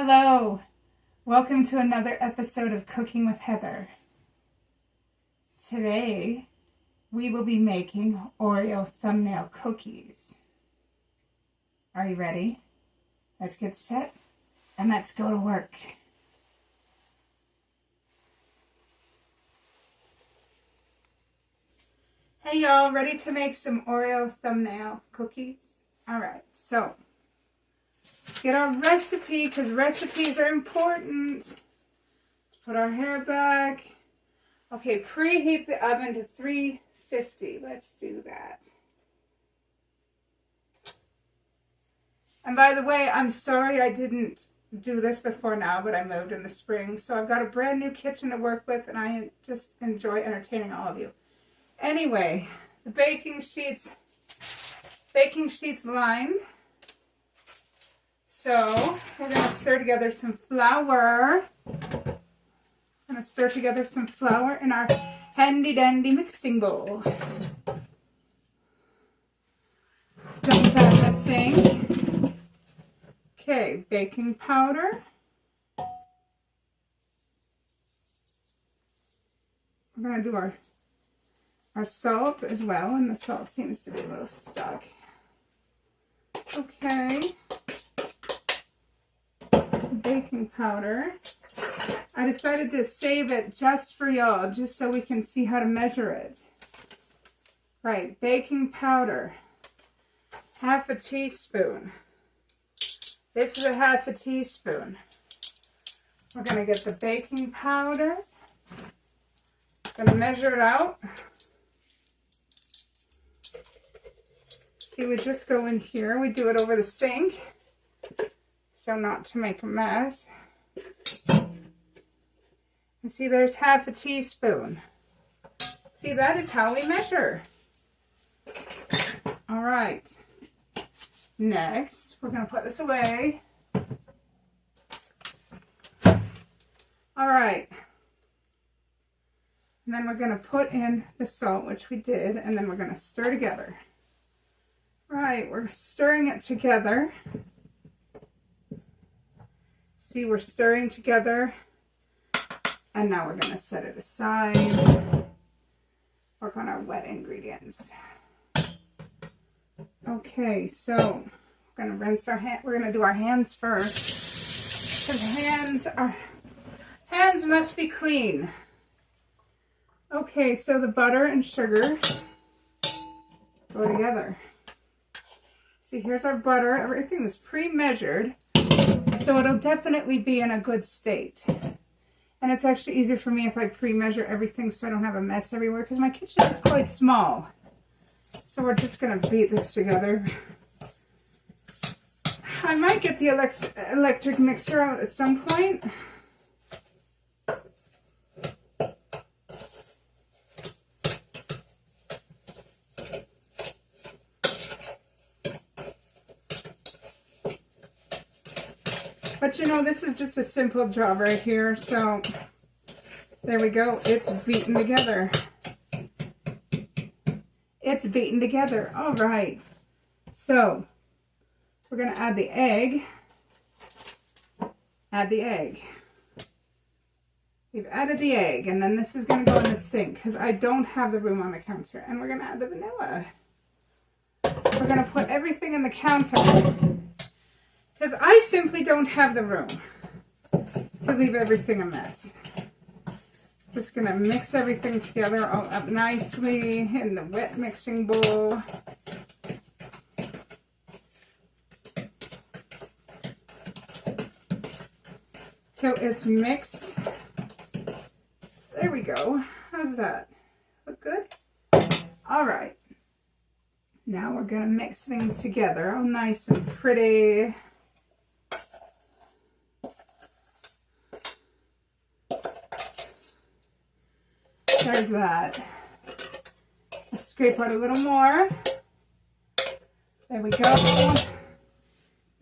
Hello, welcome to another episode of Cooking with Heather. Today, we will be making Oreo thumbnail cookies. Are you ready? Let's get set and let's go to work. Hey y'all, ready to make some Oreo thumbnail cookies? Alright, so let's get our recipe because recipes are important. Let's put our hair back. Okay, preheat the oven to 350. Let's do that. And by the way, I'm sorry I didn't do this before now, but I moved in the spring. So I've got a brand new kitchen to work with and I just enjoy entertaining all of you. Anyway, the baking sheets lined. So we're going to stir together some flour. Going to stir together some flour in our handy dandy mixing bowl. Dump that in the sink. Okay, baking powder. We're going to do our salt as well, and the salt seems to be a little stuck. Okay. Baking powder. I decided to save it just for y'all, just so we can see how to measure it. Right, baking powder. Half a teaspoon. This is a half a teaspoon. We're going to get the baking powder. Going to measure it out. See, we just go in here. We do it over the sink, so not to make a mess. And see, there's half a teaspoon. See, that is how we measure. All right. Next, we're going to put this away. All right. And then we're going to put in the salt, which we did, and then we're going to stir together. Right, we're stirring it together. See, we're stirring together. And now we're going to set it aside. Work on our wet ingredients. Okay, so we're going to rinse our hands. We're going to do our hands first. Because hands must be clean. Okay, so the butter and sugar go together. See, here's our butter. Everything is pre-measured, so it'll definitely be in a good state. And it's actually easier for me if I pre-measure everything so I don't have a mess everywhere, because my kitchen is quite small. So we're just going to beat this together. I might get the electric mixer out at some point. But you know, this is just a simple job right here, so there we go. It's beaten together. It's beaten together. All right. So we're going to add the egg. Add the egg. We've added the egg, and then this is going to go in the sink because I don't have the room on the counter. And we're going to add the vanilla. We're going to put everything in the counter, because I simply don't have the room to leave everything a mess. Just going to mix everything together all up nicely in the wet mixing bowl. So it's mixed. There we go. How's that? Look good? All right. Now we're going to mix things together all nice and pretty. There's that. Let's scrape out a little more. There we go.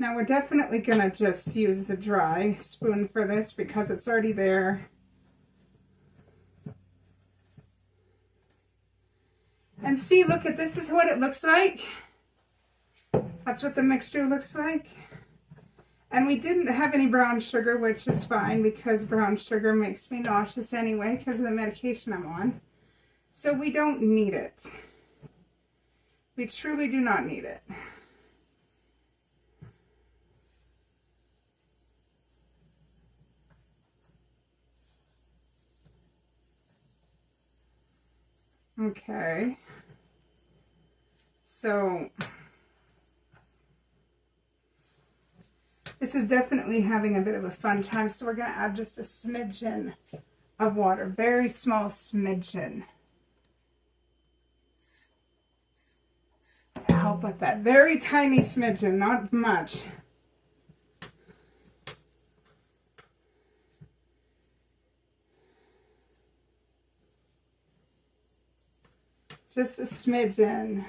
Now we're definitely going to just use the dry spoon for this because it's already there. And see, look at this is what it looks like. That's what the mixture looks like. And we didn't have any brown sugar, which is fine because brown sugar makes me nauseous anyway because of the medication I'm on. So we don't need it. We truly do not need it. Okay. So this is definitely having a bit of a fun time. So we're going to add just a smidgen of water. Very small smidgen. To help with that. Very tiny smidgen, not much. Just a smidgen.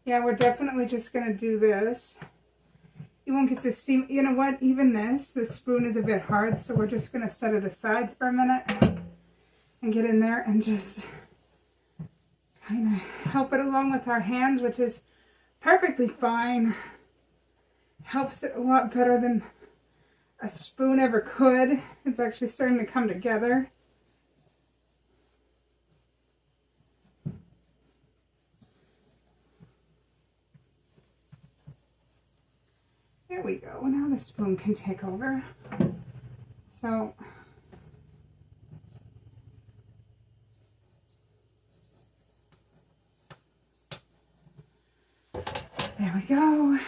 Yeah, we're definitely just going to do this. You won't get to see, you know what, even this, the spoon is a bit hard, so we're just going to set it aside for a minute and get in there and just kind of help it along with our hands, which is perfectly fine. Helps it a lot better than a spoon ever could. It's actually starting to come together. There we go. Now the spoon can take over. So there we go.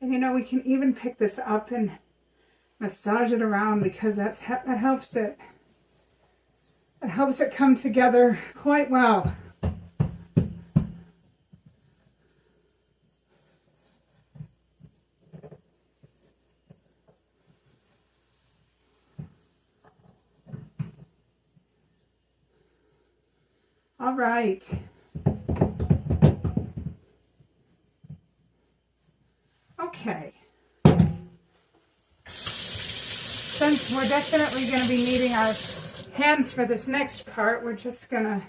And you know, we can even pick this up and massage it around because that helps it. It helps it come together quite well. All right. Okay. Since we're definitely going to be needing our hands for this next part, we're just going to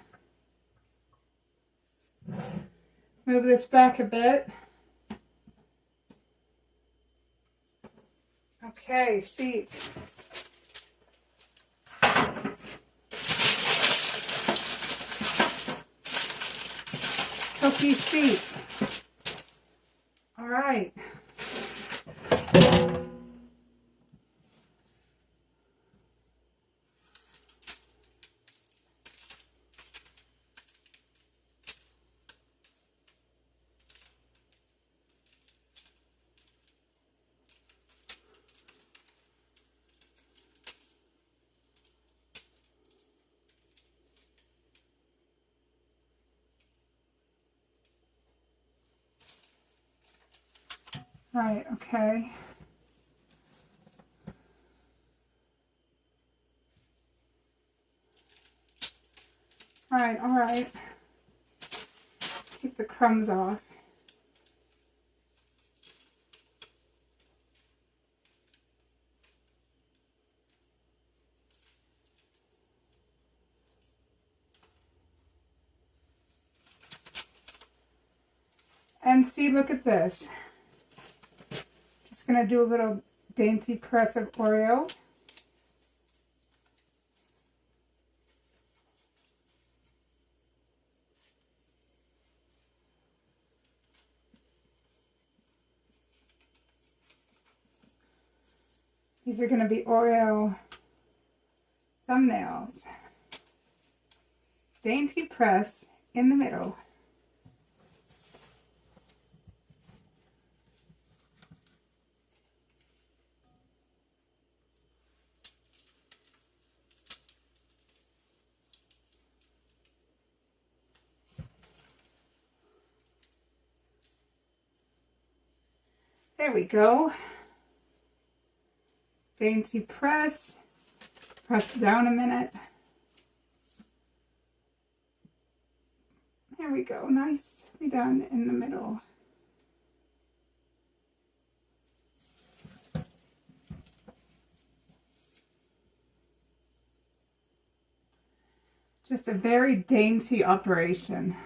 move this back a bit. Okay, sheet. Cookie sheet. All right. Right, okay. All right. Keep the crumbs off. And see, look at this. Just going to do a little dainty press of Oreo. These are going to be Oreo thumbnails. Dainty press in the middle. There we go. Dainty press. Press down a minute. There we go. Nicely done in the middle. Just a very dainty operation.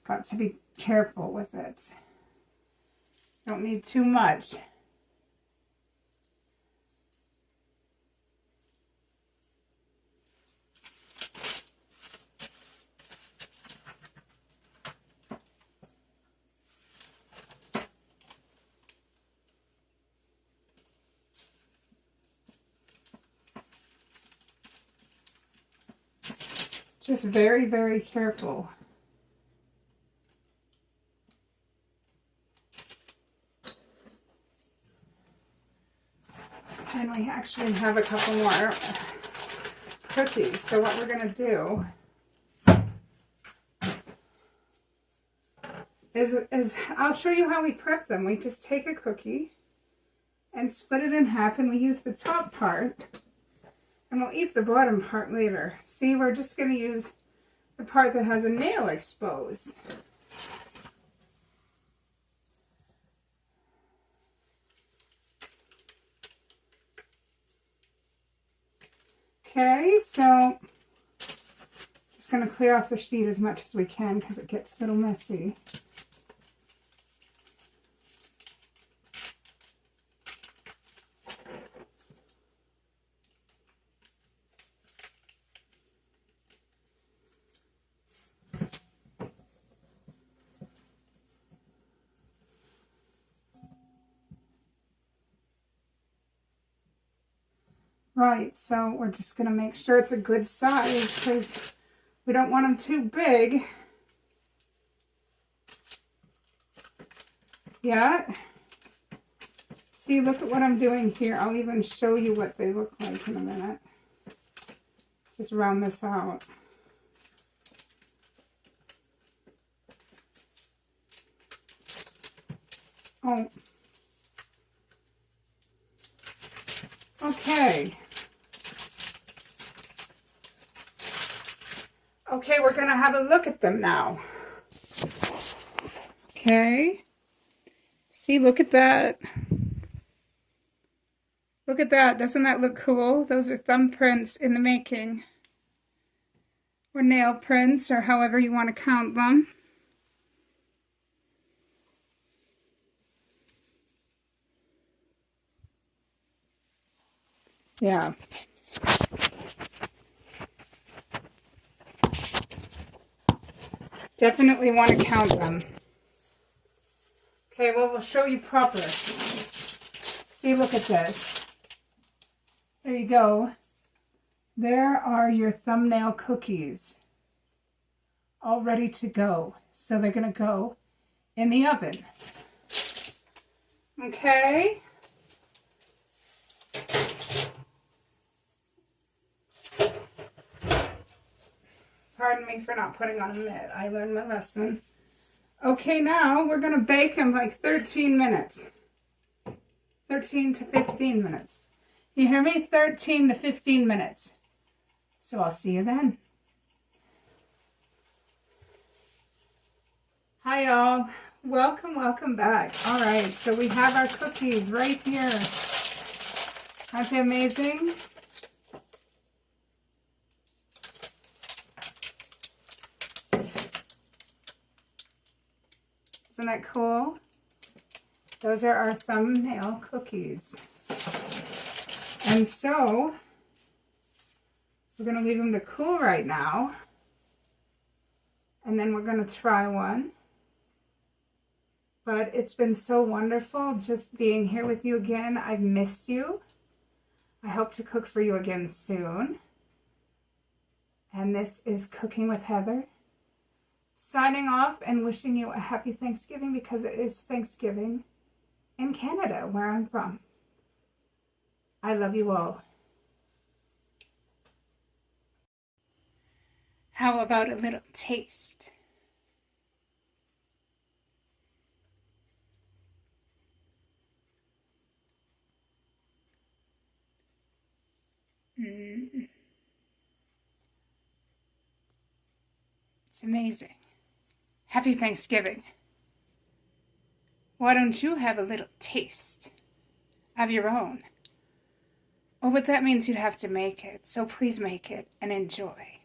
Got to be careful with it. Don't need too much. Just very, very careful. And we actually have a couple more cookies. So what we're going to do is I'll show you how we prep them. We just take a cookie and split it in half, and we use the top part, and we'll eat the bottom part later. See, we're just going to use the part that has a nail exposed. Okay, so just going to clear off the sheet as much as we can because it gets a little messy. Right, so we're just going to make sure it's a good size because we don't want them too big. Yeah. See, look at what I'm doing here. I'll even show you what they look like in a minute. Just round this out. Oh. Okay. Okay, we're going to have a look at them now. Okay. See, look at that. Look at that. Doesn't that look cool? Those are thumbprints in the making. Or nail prints, or however you want to count them. Yeah. Definitely want to count them. Okay, well, we'll show you proper. See, look at this. There you go. There are your thumbnail cookies. All ready to go. So they're going to go in the oven. Okay. Pardon me for not putting on a mitt. I learned my lesson. Okay, now we're going to bake them like 13 minutes. 13 to 15 minutes. You hear me? 13 to 15 minutes. So I'll see you then. Hi, y'all. Welcome, welcome back. All right, so we have our cookies right here. Aren't they amazing? Isn't that cool? Those are our thumbnail cookies. And so, we're going to leave them to cool right now. And then we're going to try one. But it's been so wonderful just being here with you again. I've missed you. I hope to cook for you again soon. And this is Cooking with Heather. Signing off and wishing you a happy Thanksgiving because it is Thanksgiving in Canada, where I'm from. I love you all. How about a little taste? It's amazing. Happy Thanksgiving. Why don't you have a little taste of your own? Oh, but that means you'd have to make it, so please make it and enjoy.